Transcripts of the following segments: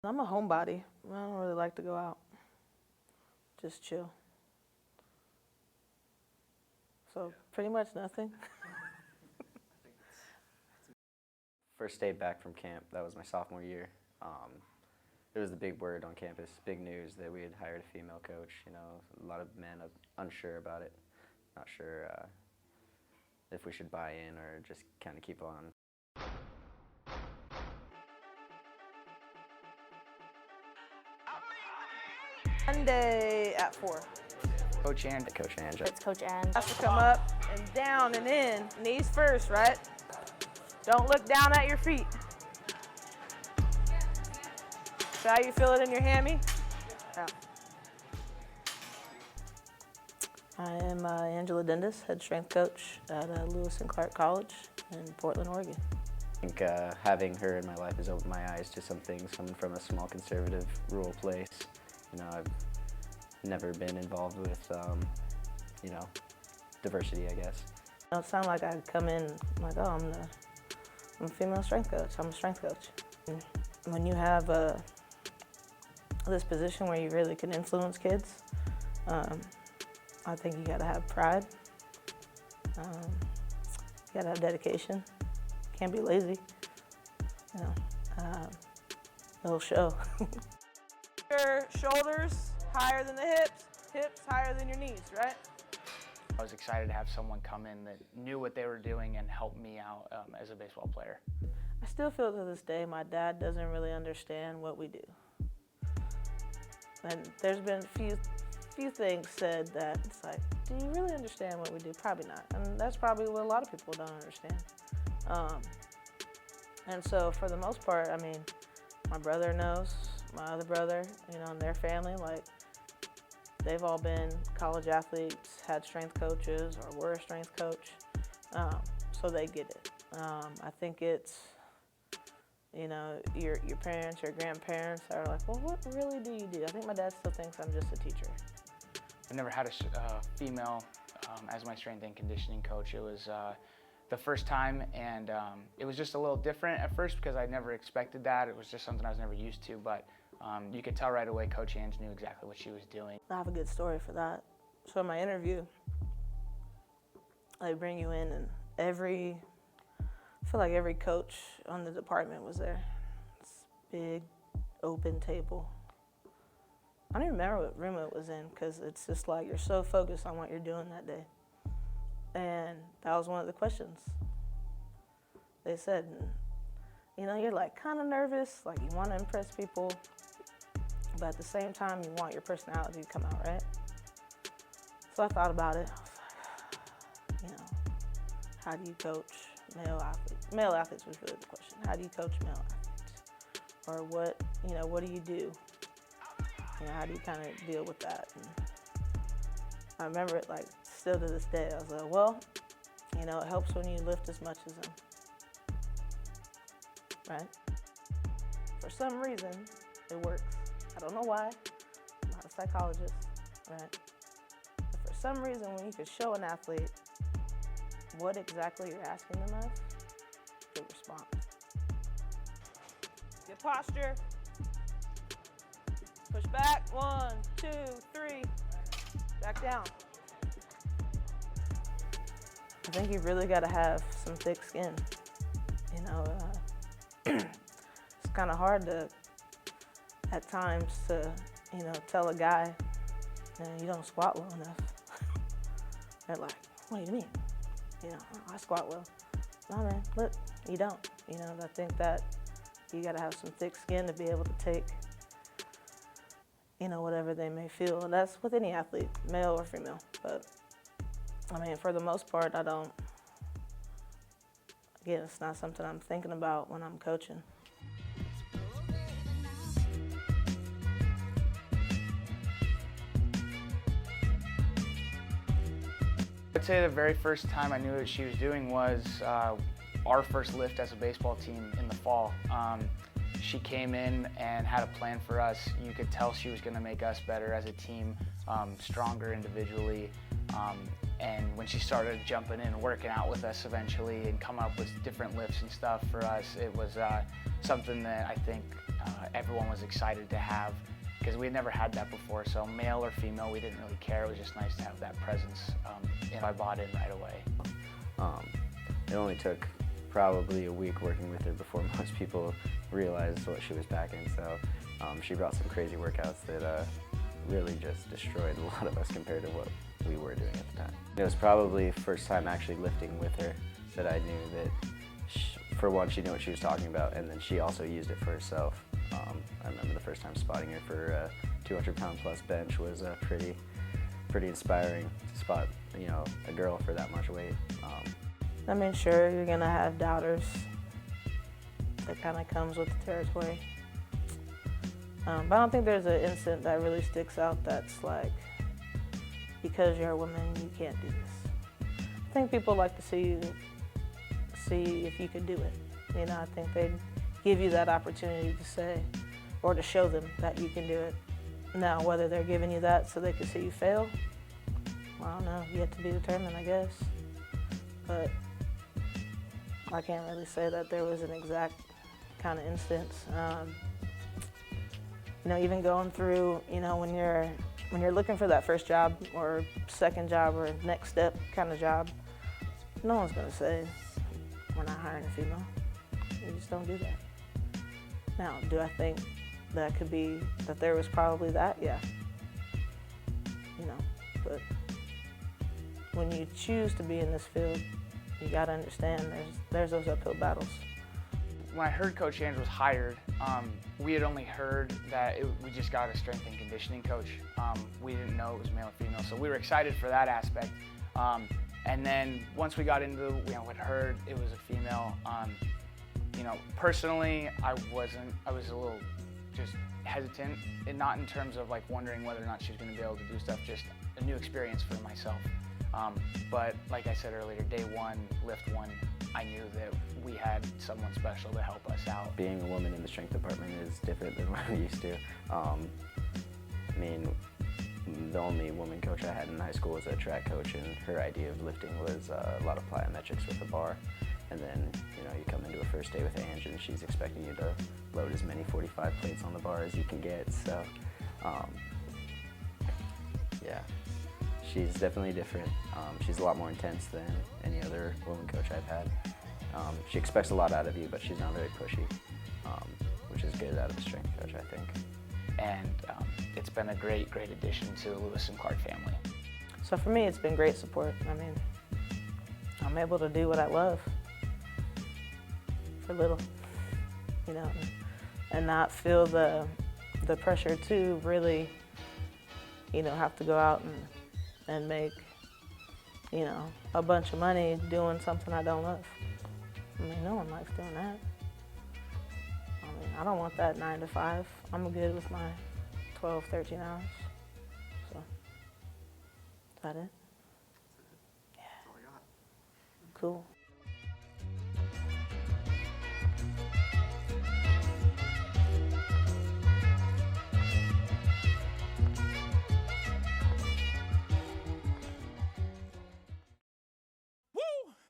I'm a homebody. I don't really like to go out. Just chill. So pretty much nothing. First day back from camp, that was my sophomore year. It was the big word on campus, big news that we had hired a female coach. You know, a lot of men unsure about it, not sure if we should buy in or just kind of keep on. Monday at 4. Coach Angela. It's Coach Angela. Has to come up and down and in. Knees first, right? Don't look down at your feet. So how you feel it in your hammy? Yeah. I am Angela Dendas, head strength coach at Lewis and Clark College in Portland, Oregon. I think having her in my life has opened my eyes to some things coming from a small conservative rural place. You know, I've never been involved with, diversity, I guess. It don't sound like I come in like, oh, I'm a female strength coach. I'm a strength coach. And when you have this position where you really can influence kids, I think you gotta have pride. You gotta have dedication. Can't be lazy. You know, it'll show. Your shoulders higher than the hips higher than your knees, right? I was excited to have someone come in that knew what they were doing and help me out as a baseball player. I still feel to this day my dad doesn't really understand what we do. And there's been a few things said that it's like, do you really understand what we do? Probably not. And that's probably what a lot of people don't understand. And so for the most part, I mean, my brother knows, my other brother, and their family, like, they've all been college athletes, had strength coaches, or were a strength coach, so they get it. I think it's, your parents, your grandparents are like, well, what really do you do? I think my dad still thinks I'm just a teacher. I've never had a female as my strength and conditioning coach. It was the first time, and it was just a little different at first because I never expected that. It was just something I was never used to, but you could tell right away Coach Ange knew exactly what she was doing. I have a good story for that. So in my interview, they bring you in, and I feel like every coach on the department was there. It's big, open table. I don't even remember what room it was in because it's just like you're so focused on what you're doing that day. And that was one of the questions. They said, you're like kind of nervous, like you want to impress people, but at the same time you want your personality to come out, right? So I thought about it. I was like, how do you coach male athletes? Male athletes was really the question. How do you coach male athletes? Or what do you do? How do you kind of deal with that? And I remember it like still to this day. I was like, well, it helps when you lift as much as them, right? For some reason, it works. I don't know why. I'm not a psychologist, right? But for some reason, when you can show an athlete what exactly you're asking them of, they respond. Good posture. Push back, 1, 2, 3, back down. I think you really got to have some thick skin. It's kind of hard at times to, tell a guy, you don't squat well enough. They're like, what do you mean? I squat well. No, man, look, you don't. I think that you got to have some thick skin to be able to take whatever they may feel. And that's with any athlete, male or female. But, for the most part, again, it's not something I'm thinking about when I'm coaching. I'd say the very first time I knew what she was doing was our first lift as a baseball team in the fall. She came in and had a plan for us. You could tell she was going to make us better as a team, stronger individually. And when she started jumping in and working out with us eventually and coming up with different lifts and stuff for us, it was something that I think everyone was excited to have, because we had never had that before. So male or female, we didn't really care. It was just nice to have that presence. And I bought in right away. It only took probably a week working with her before most people realized what she was packing. So she brought some crazy workouts that really just destroyed a lot of us compared to what we were doing at the time. It was probably the first time actually lifting with her that I knew that, for one, she knew what she was talking about, and then she also used it for herself. I remember the first time spotting her for a 200-pound plus bench was pretty inspiring to spot, you know, a girl for that much weight. I mean, sure, you're gonna have doubters. That kind of comes with the territory. But I don't think there's an incident that really sticks out that's like, because you're a woman, you can't do this. I think people like to see if you could do it. You know, I think they'd give you that opportunity to say, or to show them that you can do it. Now, whether they're giving you that so they can see you fail, well, I don't know, yet to be determined, I guess. But I can't really say that there was an exact kind of instance. You know, even going through, you know, when you're looking for that first job or second job or next step kind of job, no one's gonna say, we're not hiring a female. You just don't do that. Now, do I think that could be, that there was probably that? Yeah. You know, but when you choose to be in this field, you gotta understand there's those uphill battles. When I heard Coach Angela was hired, we had only heard that we just got a strength and conditioning coach. We didn't know it was male or female, so we were excited for that aspect. And then once we got into, you know, what heard it was a female, you know, personally, I was a little just hesitant, and not in terms of like wondering whether or not she was going to be able to do stuff, just a new experience for myself. But like I said earlier, day one, lift one, I knew that we had someone special to help us out. Being a woman in the strength department is different than what I'm used to. I mean, the only woman coach I had in high school was a track coach, and her idea of lifting was a lot of plyometrics with a bar. And then, you know, you come into a first day with Ange, and she's expecting you to load as many 45 plates on the bar as you can get. So, yeah, she's definitely different. She's a lot more intense than any other woman coach I've had. She expects a lot out of you, but she's not very pushy, which is good out of a strength coach, I think. And it's been a great addition to the Lewis and Clark family. So for me, it's been great support. I mean, I'm able to do what I love for little, you know, and not feel the pressure to really, you know, have to go out and make, you know, a bunch of money doing something I don't love. I mean, no one likes doing that. I mean, I don't want that 9 to 5. I'm good with my 12, 13 hours. So, is that it? Yeah. Cool.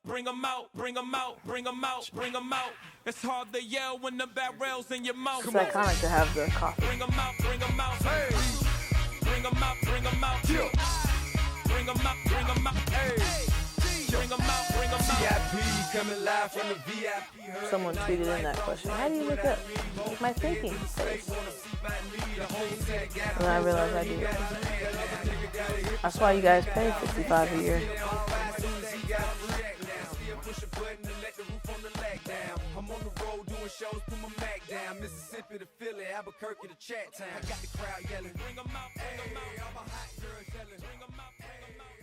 Bring 'em out, bring 'em out, bring 'em out, bring 'em out. It's hard to yell when the barrel's in your mouth. It's iconic to have the coffee. Bring 'em out, bring 'em out, hey. Bring 'em out, bring 'em out, yeah. Bring 'em out, bring 'em out, hey. Bring 'em out, bring 'em out. VIP coming live from the VIP. Someone tweeted in that question, how do you look up? Like my thinking face. And I realized I do it. That's why you guys pay $55 a year. I'm on the road doing shows, put my Mac down. Mississippi to Philly, Albuquerque to Chat Town. I got the crowd yelling, bring 'em out, bring 'em out. I'm a hot girl yelling, bring 'em out, bring 'em out.